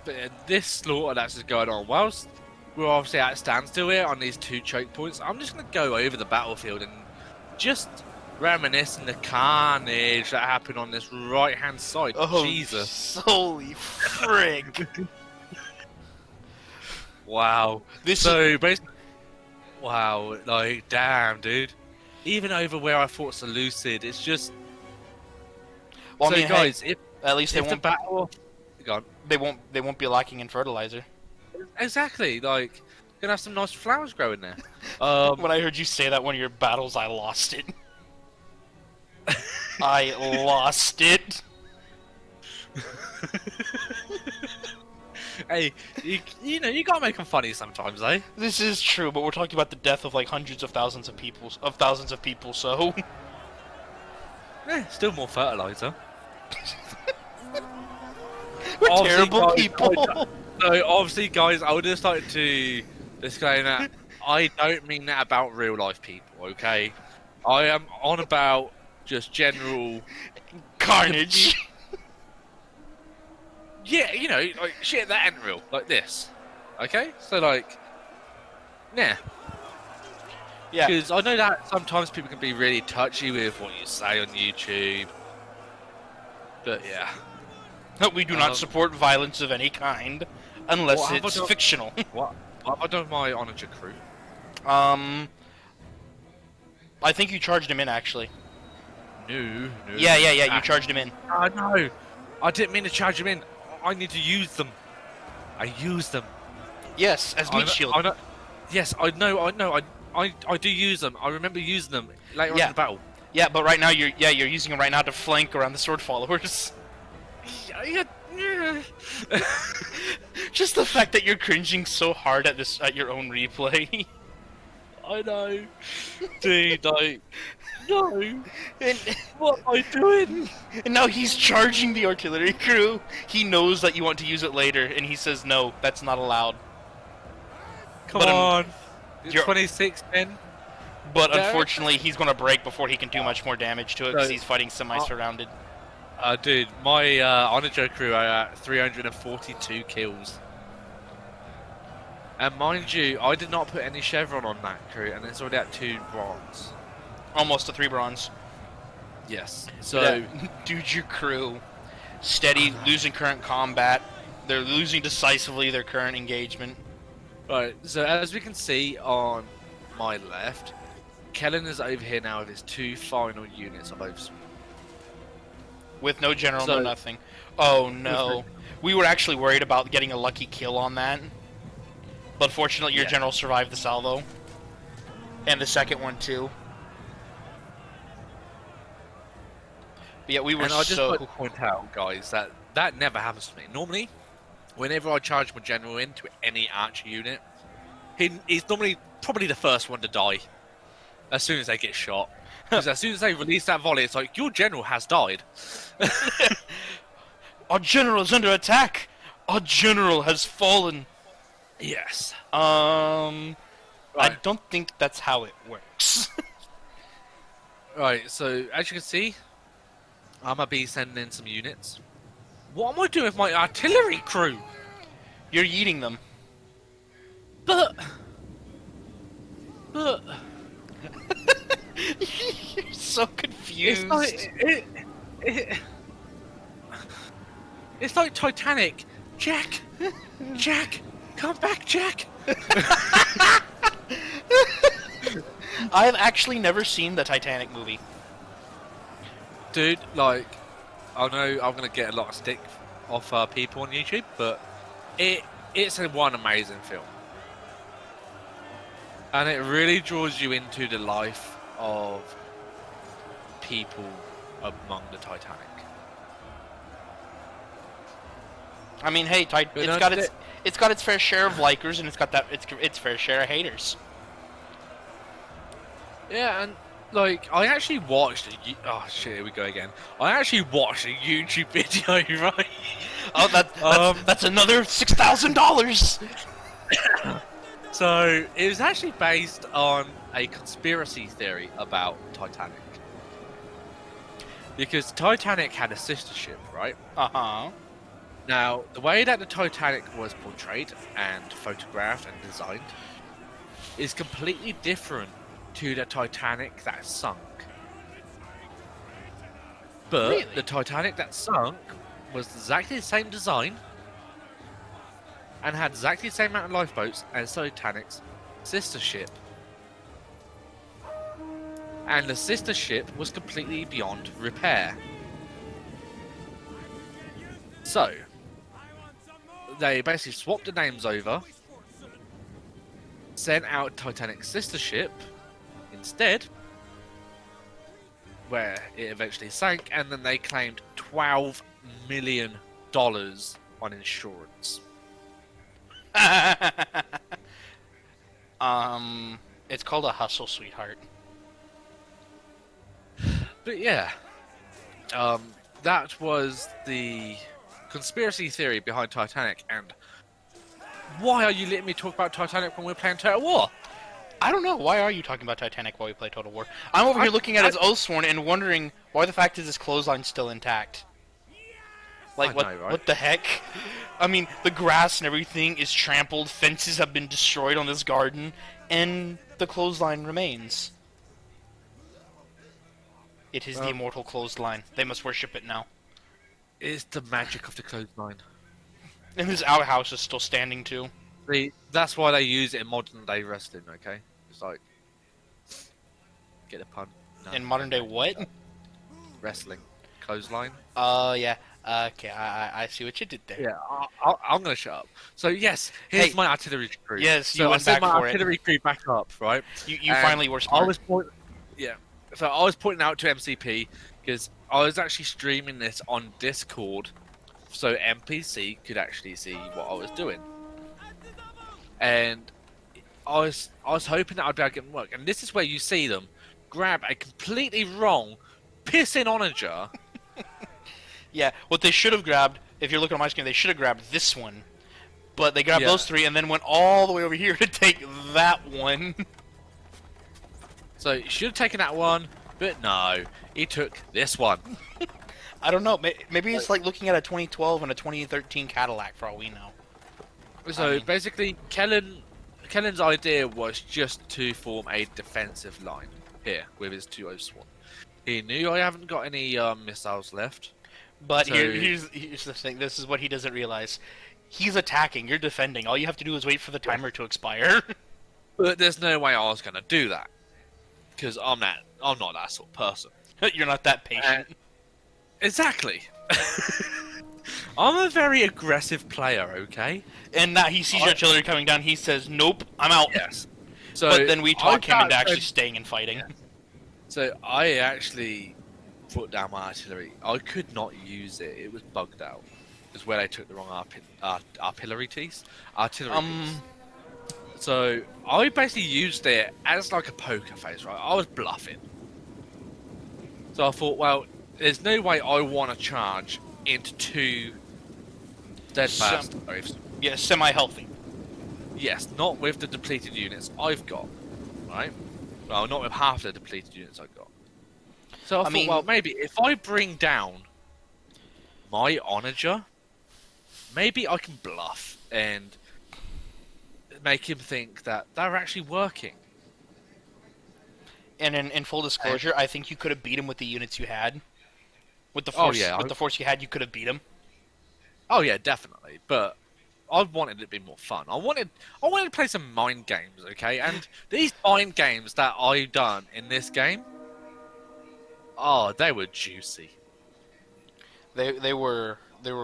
But this slaughter that's just going on, whilst we're obviously at a standstill here on these 2 choke points, I'm just going to go over the battlefield and just reminisce on the carnage that happened on this right-hand side. Oh, Jesus. Holy frig. Wow. This So, basically, wow, like, damn, dude. Even over where I fought Seleucid, it's just... Well, so, I mean, guys, hey, at least if they the won't. battle... Go on. They won't be lacking in fertilizer. Exactly, like, gonna have some nice flowers growing there. When I heard you say that one of your battles, I lost it. I lost it. Hey, you know, you gotta make them funny sometimes, eh? This is true, but we're talking about the death of like hundreds of thousands of people, so Yeah, still more fertilizer. we're Obviously, terrible guys, people. So, obviously, guys, I would just like to disclaim that I don't mean that about real life people, okay? I am on about just general Carnage. Yeah, you know, like shit that ain't real, like this. Okay? So, like, yeah. Yeah. Because I know that sometimes people can be really touchy with what you say on YouTube. But yeah. No, we do not support violence of any kind, unless What have I it's done- fictional. What have I done with my Onager crew? I think you charged him in actually. No. Yeah, you charged him in. Oh, no. I didn't mean to charge them in. I need to use them. I use them. Yes, as meat shield. Yes, I know. I do use them. I remember using them later on in the battle. Yeah, but right now you're using them right now to flank around the sword followers. Yeah. Just the fact that you're cringing so hard at your own replay. I know. Dude, like, no. And, What am I doing? and now he's charging the artillery crew. He knows that you want to use it later, and he says no, that's not allowed. Come But, on. It's you're- 26 men. But Yeah. unfortunately, he's going to break before he can do much more damage to it because So- he's fighting semi-surrounded. Dude, my Onager crew are at 342 kills. And mind you, I did not put any chevron on that crew, and it's already at 2 bronze. Almost a 3 bronze. Yes. So, Yeah. Dude, your crew, steady, losing current combat. They're losing decisively their current engagement. right. So as we can see on my left, Kellen is over here now with his 2 final units of overspeed. With no general, no So nothing. Oh with no, no. We were actually worried about getting a lucky kill on that. But fortunately, your yeah, general survived the salvo. And the second one, too. But yeah, we were and I just like so... to point out, guys, that that never happens to me. Normally, whenever I charge my general into any archer unit, he's normally probably the first one to die as soon as they get shot. Because as soon as they release that volley, it's like your general has died. Our general is under attack! Our general has fallen! Yes. I Right. don't think that's how it works. Right. So as you can see, I'm gonna be sending in some units. What am I doing with my artillery crew? You're yeeting them. But, but You're so it's like confused. it, it's like Titanic. Jack, Jack, come back, Jack. I've actually never seen the Titanic movie. Dude, like, I know I'm gonna get a lot of stick off people on YouTube, but it's a one amazing film, and it really draws you into the life of people among the Titanic. I mean, hey, But it's no, got its fair share of likers, and it's got its fair share of haters. yeah, and like I actually watched. Oh shit, here we go again. I actually watched a YouTube video, right? Oh, that's another $6,000. So it was actually based on a conspiracy theory about Titanic. Because Titanic had a sister ship, right? Uh huh. Now, the way that the Titanic was portrayed and photographed and designed is completely different to the Titanic that sunk. But Really? the Titanic that sunk was exactly the same design and had exactly the same amount of lifeboats as Titanic's sister ship. And the sister ship was completely beyond repair. So, they basically swapped the names over, sent out Titanic's sister ship instead, where it eventually sank, and then they claimed $12 million on insurance. It's called a hustle, sweetheart. But yeah, that was the conspiracy theory behind Titanic. And why are you letting me talk about Titanic when we're playing Total War? I don't know. Why are you talking about Titanic while we play Total War? I'm over here looking at his Oathsworn and wondering why the fact is his clothesline's still intact. Like, I know, right? what the heck? I mean, the grass and everything is trampled, fences have been destroyed on this garden, and the clothesline remains. It is the immortal clothesline. They must worship it now. It's the magic of the clothesline. And his outhouse is still standing, too. That's why they use it in modern day wrestling, okay? It's like, get a pun. No, In modern day what? wrestling. Clothesline. Yeah. Okay, I see what you did there. Yeah, I'm gonna shut up. So yes, here's Hey, my artillery crew. yes, you so I went sent back my for it. artillery crew back up, right? You And finally were smart. Yeah. So I was pointing out to MCP because I was actually streaming this on Discord, so MPC could actually see what I was doing. And I was hoping that I'd be able to get them to work. And this is where you see them grab a completely wrong pissing onager. Yeah, what they should have grabbed, if you're looking on my screen, they should have grabbed this one. But they grabbed Yeah. those three and then went all the way over here to take that one. So you should have taken that one, but no, he took this one. I don't know. Maybe it's like looking at a 2012 and a 2013 Cadillac, for all we know. So I mean- basically, Kellen's idea was just to form a defensive line here with his 201. He knew I haven't got any missiles left. But So- here's the thing. This is what he doesn't realize. He's attacking. You're defending. All you have to do is wait for the timer to expire. But there's no way I was gonna do that because I'm not that sort of person. You're not that patient. Exactly. I'm a very aggressive player, okay? And now he sees your I, artillery coming down. He says, "Nope, I'm out." yes. But So then we I talk him found, into actually staying and fighting. yeah. So I actually put down my artillery. I could not use it. It was bugged out. It's where they took the wrong artillery piece. Um, So I basically used it as like a poker face, right? I was bluffing. So I thought, well, there's no way I want to charge into two sem- steadfast oaths. yeah, semi-healthy. Yes, not with the depleted units I've got, right? Well, not with half the depleted units I've got. So I I thought, well, mean, maybe if I bring down my onager, maybe I can bluff and make him think that they're actually working. and in full And, disclosure, I think you could have beat him with the units you had. oh yeah, With the force you had, you could have beat him. oh yeah, definitely. But I wanted it to be more fun. I wanted to play some mind games, okay? And these mind games that I done in this game, oh, they were juicy. They were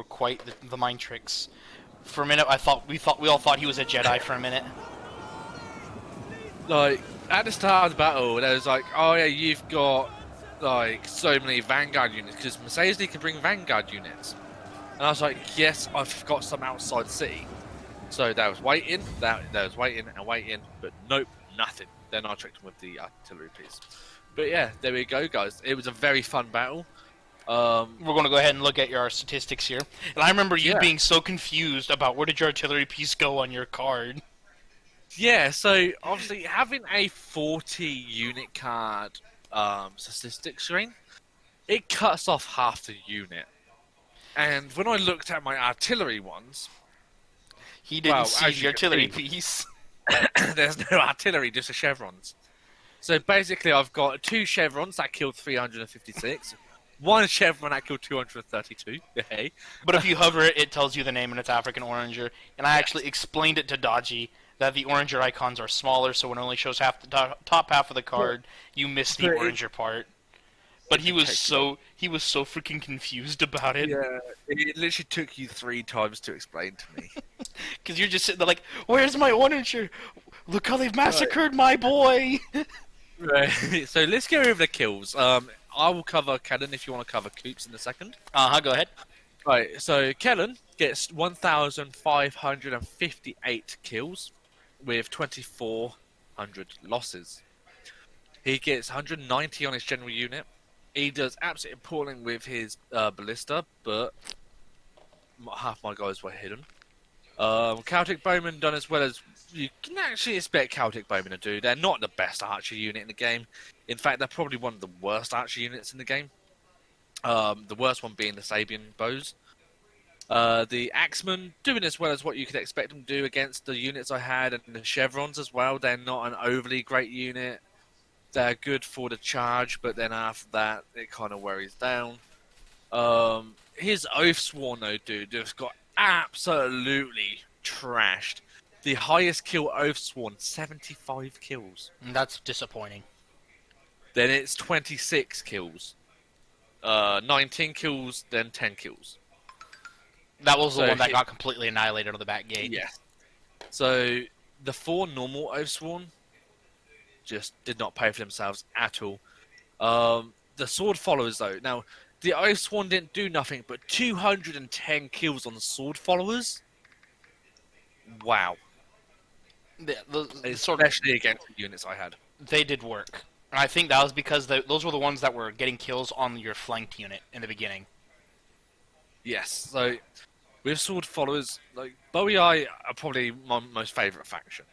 quite the mind tricks. For a minute, we all thought he was a Jedi for a minute. Like at the start of the battle, there was like, oh yeah, you've got like so many Vanguard units because Mercedes can bring Vanguard units, and I was like, yes, I've got some outside the city. So that was waiting, that was waiting and waiting, but nope, nothing. Then I tricked him with the artillery piece. But yeah, there we go, guys. It was a very fun battle. We're going to go ahead and look at your statistics here. And I remember you Yeah, being so confused about where did your artillery piece go on your card. yeah. So obviously having a 40 unit card statistic screen, it cuts off half the unit. And when I looked at my artillery ones, He didn't well, see as the you can artillery see, piece. there's no artillery, just the chevrons. So basically, I've got two chevrons that killed 356, one chevron that killed 232. Hey, But if you hover it, it tells you the name and it's African Oranger. And I actually yes, explained it to Dodgy that the Oranger icons are smaller, so when it only shows half the top half of the but, card, you miss the but Oranger part. But it can take long. he was so freaking confused about it Yeah, it literally took you 3 times to explain to me. because you're just sitting there like, "Where's my Oranger? Look how they've Right, massacred my boy!" right. So let's go over the kills. I will cover Kellen if you want to cover Coops in a second. Go ahead. Right, so Kellen gets 1,558 kills with 2,400 losses. He gets 190 on his general unit. He does absolutely appalling with his ballista, but half my guys were hidden. Celtic Bowmen done as well as you can actually expect Celtic Bowmen to do. They're not the best archer unit in the game. In fact, they're probably one of the worst archer units in the game. The worst one being the Sabian bows. The Axemen doing as well as what you could expect them to do against the units I had, and the Chevrons as well. They're not an overly great unit. They're good for the charge, but then after that, it kind of worries down. His Oathsworn though, dude, just got absolutely trashed. The highest kill Oathsworn, 75 kills. And that's disappointing. Then it's 26 kills. 19 kills, then 10 kills. That was the So one that got completely annihilated on the back gate. yes. So the 4 normal Oathsworn just did not pay for themselves at all. The sword followers though. Now the Oathsworn didn't do nothing but 210 kills on the sword followers. Wow. The sort of, Especially against the units I had. they did work. And I think that was because those were the ones that were getting kills on your flanked unit in the beginning. Yes, so with sword followers, like Bowie Eye are probably my most favourite faction.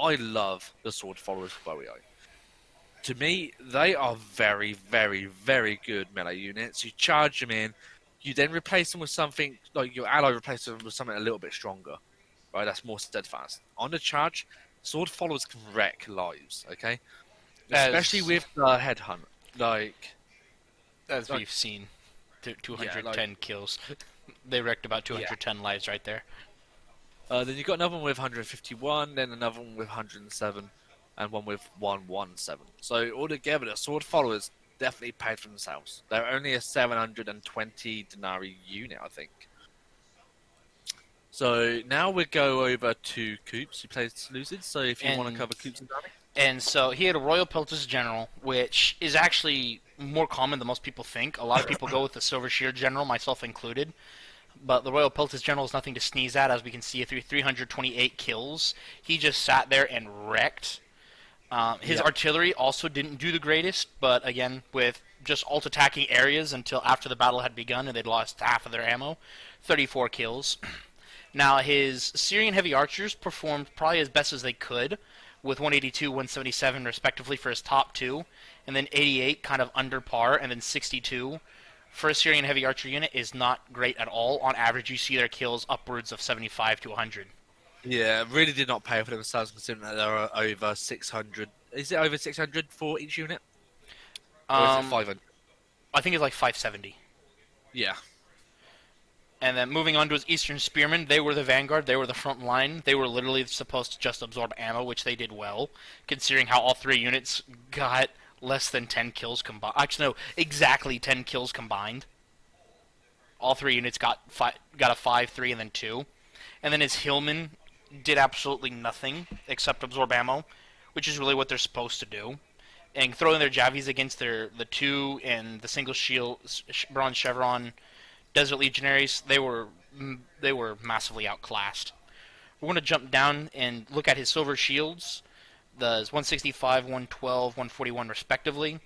I love the sword followers for Bowie Eye. To me, they are very, very, very good melee units. You charge them in, you then replace them with something, like your ally replaces them with something a little bit stronger. Right, that's more steadfast. On the charge, sword followers can wreck lives, okay? Especially As with the headhunt. as Like we've seen, yeah, 210 kills. They wrecked about yeah. 210 lives right there. Then you've got another one with 151, then another one with 107, and one with 117. So altogether, the sword followers, definitely paid for themselves. They're only a 720 denarii unit, I think. So now we go over to Coops, who plays Lucid. So if you want to And cover Coops and Danny. so he had a Royal Peltis General, which is actually more common than most people think. A lot of people go with the Silver Shear General, myself included. But the Royal Peltis General is nothing to sneeze at, as we can see through 328 kills. He just sat there and wrecked. His Yep. artillery also didn't do the greatest, but again, with just alt attacking areas until after the battle had begun and they'd lost half of their ammo, 34 kills. Now, his Syrian heavy archers performed probably as best as they could, with 182, 177 respectively for his top two, and then 88 kind of under par, and then 62 for a Syrian heavy archer unit is not great at all. On average, you see their kills upwards of 75 to 100. Yeah, really did not pay for themselves considering that there are over 600. Is it over 600 for each unit? Or is it Um, 500? I think it's like 570. Yeah. And then moving on to his Eastern Spearmen, they were the vanguard, they were the front line. They were literally supposed to just absorb ammo, which they did well, considering how all three units got less than 10 kills combined. Actually, no, exactly 10 kills combined. All three units got a 5, 3, and then 2. And then his Hillmen did absolutely nothing except absorb ammo, which is really what they're supposed to do. And throwing their Javies against the 2 and the single shield bronze chevron Desert Legionaries, they were massively outclassed. We're going to jump down and look at his silver shields, the 165, 112, 141 respectively.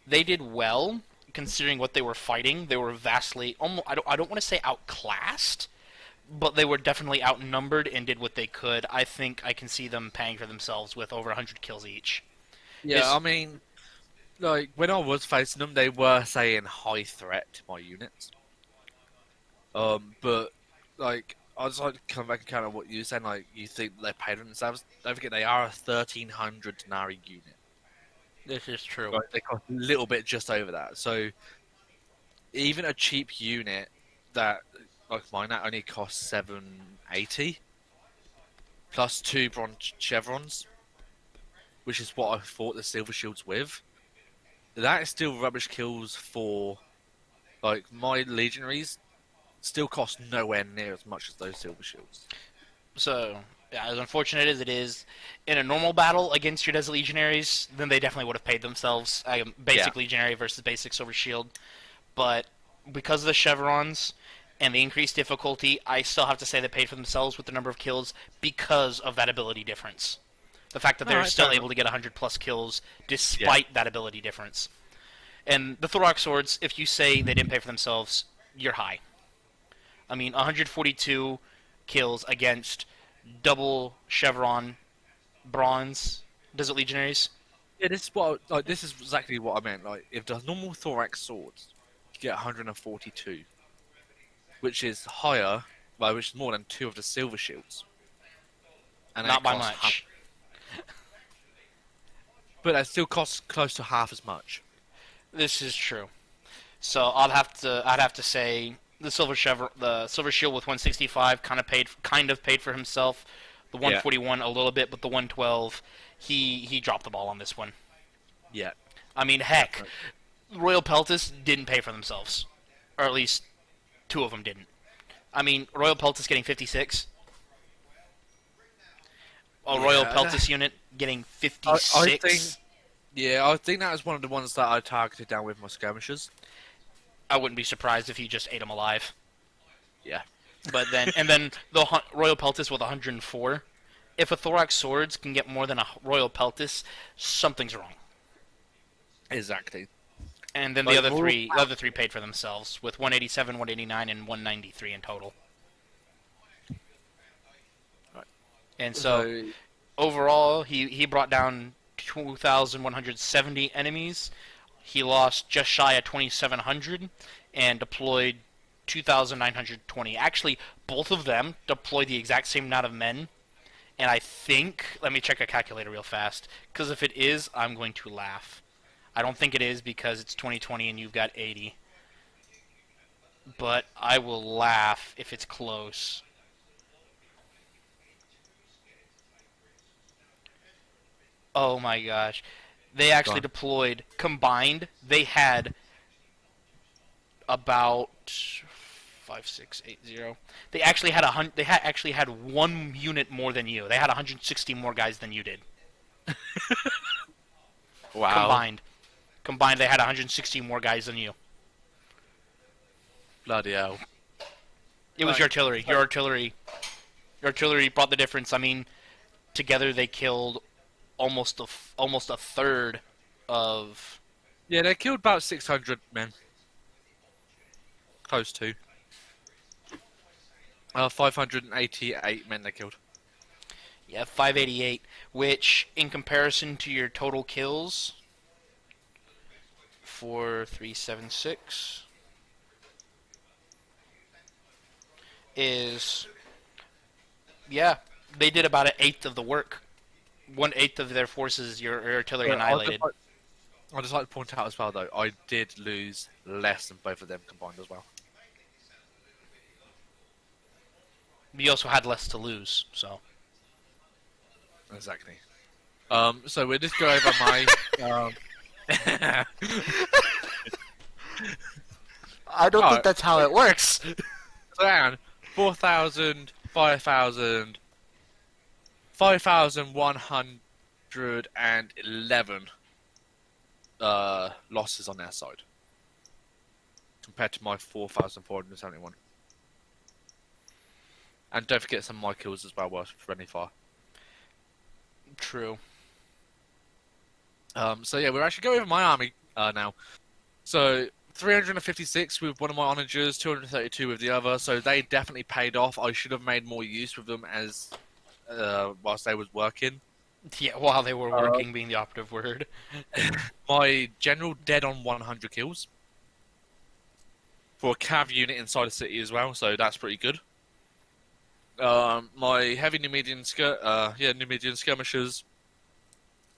They did well considering what they were fighting. They were vastly, almost, I don't want to say outclassed, but they were definitely outnumbered and did what they could. I think I can see them paying for themselves with over 100 kills each. Yeah, His I mean, like, when I was facing them, they were saying high threat to my units. But, like, I just like to come back and kind of what you said, like, you think they paid for themselves. Don't forget, they are a 1300 denarii unit. This is true. Right? They cost a little bit just over that. So, even a cheap unit that, like mine, that only costs 780 plus two bronze chevrons, which is what I fought the silver shields with. That is still rubbish kills for, like, my legionaries still cost nowhere near as much as those silver shields. So, yeah, as unfortunate as it is, in a normal battle against your Desert Legionaries, then they definitely would have paid themselves. Yeah. Basic Legionary versus basic Silver Shield. But because of the chevrons and the increased difficulty, I still have to say they paid for themselves with the number of kills because of that ability difference. The fact that they're Alright, still fair enough. able to get 100 plus kills Yeah. despite that ability difference. And the Thorax Swords, if you say they didn't pay for themselves, you're high. I mean, 142 kills against double chevron bronze Desert Legionaries. Yeah, this is exactly what I meant. Like, if the normal thorax swords you get 142, which is higher, well, which is more than two of the silver shields, and Not it by costs, much. but that still costs close to half as much. This is true. So I'd have to say the silver shield with 165 kind of paid for himself. The Yeah, 141 a little bit, but the 112 he dropped the ball on this one. yeah, I mean, heck, definitely. Royal Peltis didn't pay for themselves, or at least two of them didn't. I mean, Royal Peltis getting 56, a Royal Yeah, Peltis unit getting I think 56. I think that was one of the ones that I targeted down with my skirmishers. I wouldn't be surprised if he just ate them alive. Yeah, But then the Royal Peltis with 104. If a Thorax Swords can get more than a Royal Peltis, something's wrong. exactly. And then the Like other Royal, three, the other three paid for themselves with 187, 189, and 193 in total. right. And so So overall, he brought down 2,170 enemies. He lost just shy of 2,700 and deployed 2,920. Actually, both of them deployed the exact same amount of men. And I think, let me check a calculator real fast, because if it is, I'm going to laugh. I don't think it is because it's 2020 and you've got 80. But I will laugh if it's close. Oh my gosh. They Go actually on. deployed combined. They had about 5680. They actually had actually had one unit more than you. They had 160 more guys than you did Wow. combined. Combined, they had 160 more guys than you. Bloody hell. It was your Like, artillery. Your artillery brought the difference. I mean, together they killed almost a third of. yeah, they killed about 600 men. Close to. 588 men they killed. Yeah, 588, which in comparison to your total kills, 4376 is, yeah, they did about an eighth of the work. 1/8 of their forces, your artillery But annihilated. I'd just like to point out as well, though, I did lose less than both of them combined as well. You also had less to lose, so. Exactly. So we'll just go over my. Um... I don't think Alright, that's how it works. so hang on. 4,000, 5,111 losses on their side. Compared to my 4,471. And don't forget some of my kills as well were friendly fire. True. So yeah, we're actually going over my army now. So 356 with one of my onagers, 232 with the other. So they definitely paid off. I should have made more use with them as whilst they was working. Yeah, while they were Uh, working being the operative word. my general dead on 100 kills for a cav unit inside the city as well. So that's pretty good. My heavy Numidian Numidian skirmishers,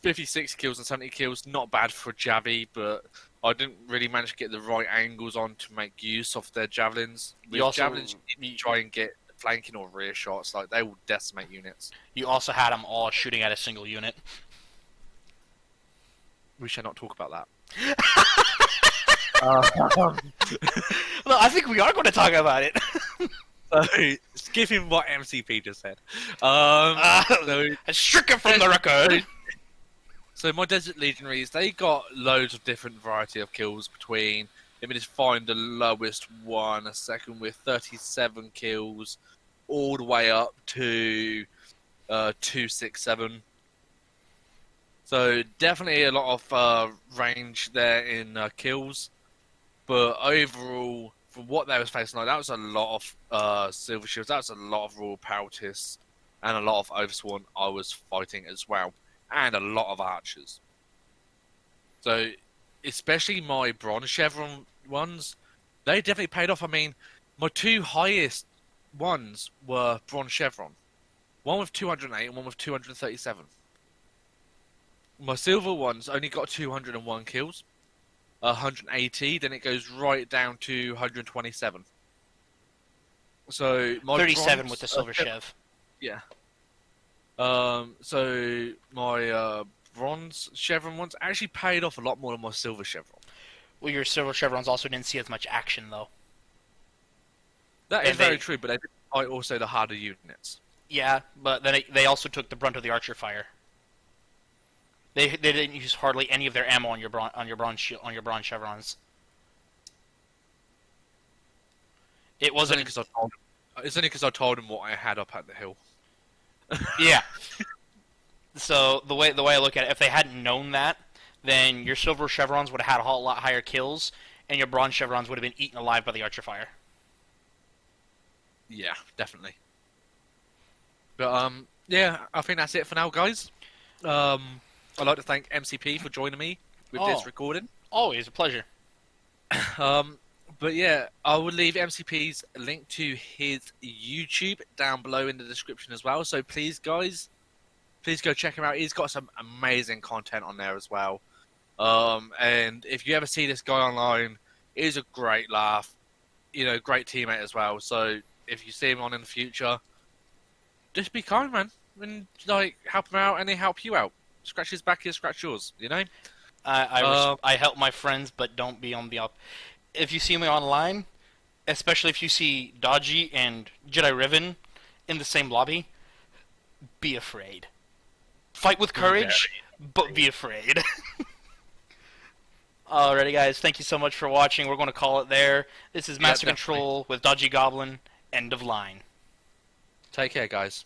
56 kills and 70 kills. Not bad for Javi, but I didn't really manage to get the right angles on to make use of their javelins. With javelins, you need to try and get flanking or rear shots. Like, they will decimate units. You also had them all shooting at a single unit. We shall not talk about that. Well, I think we are going to talk about it. So, skipping what MCP just said. So, Stricken from the record. So my Desert Legionaries, they got loads of different variety of kills between, let me just find the lowest one a second, with 37 kills, all the way up to 267. So definitely a lot of range there in kills, but overall, for what they was facing, like, that was a lot of Silver Shields, that was a lot of Royal Pautists, and a lot of Oversworn I was fighting as well. And a lot of archers. So, especially my bronze chevron ones, they definitely paid off. I mean, my two highest ones were bronze chevron. One with 208 and one with 237. My silver ones only got 201 kills. 180, then it goes right down to 127. So, my 37 bronze, with the silver chev. Yeah. So my bronze chevron ones actually paid off a lot more than my silver chevron. Well, your silver chevrons also didn't see as much action, though. That And is very they- true, but they did fight also the harder units. Yeah, but then they also took the brunt of the archer fire. They didn't use hardly any of their ammo on your bronze chevrons. It wasn't. It's only because I told him what I had up at the hill. Yeah. So the way I look at it, if they hadn't known that, then your silver chevrons would have had a whole lot higher kills, and your bronze chevrons would have been eaten alive by the archer fire. Yeah, definitely. But yeah, I think that's it for now, guys. I'd like to thank MCP for joining me with this recording. Always a pleasure. But yeah, I will leave MCP's link to his YouTube down below in the description as well. So please, guys, please go check him out. He's got some amazing content on there as well. And if you ever see this guy online, he's a great laugh. You know, great teammate as well. So if you see him on in the future, just be kind, man, and like help him out, and he help you out. scratch his back, he'll scratch yours. You know. I help my friends, but don't be on the op. If you see me online, especially if you see Dodgy and Jedi Riven in the same lobby, be afraid. Fight with courage, but be afraid. Alrighty, guys. Thank you so much for watching. We're going to call it there. This is Master Definitely. Control with Dodgy Goblin. End of line. Take care, guys.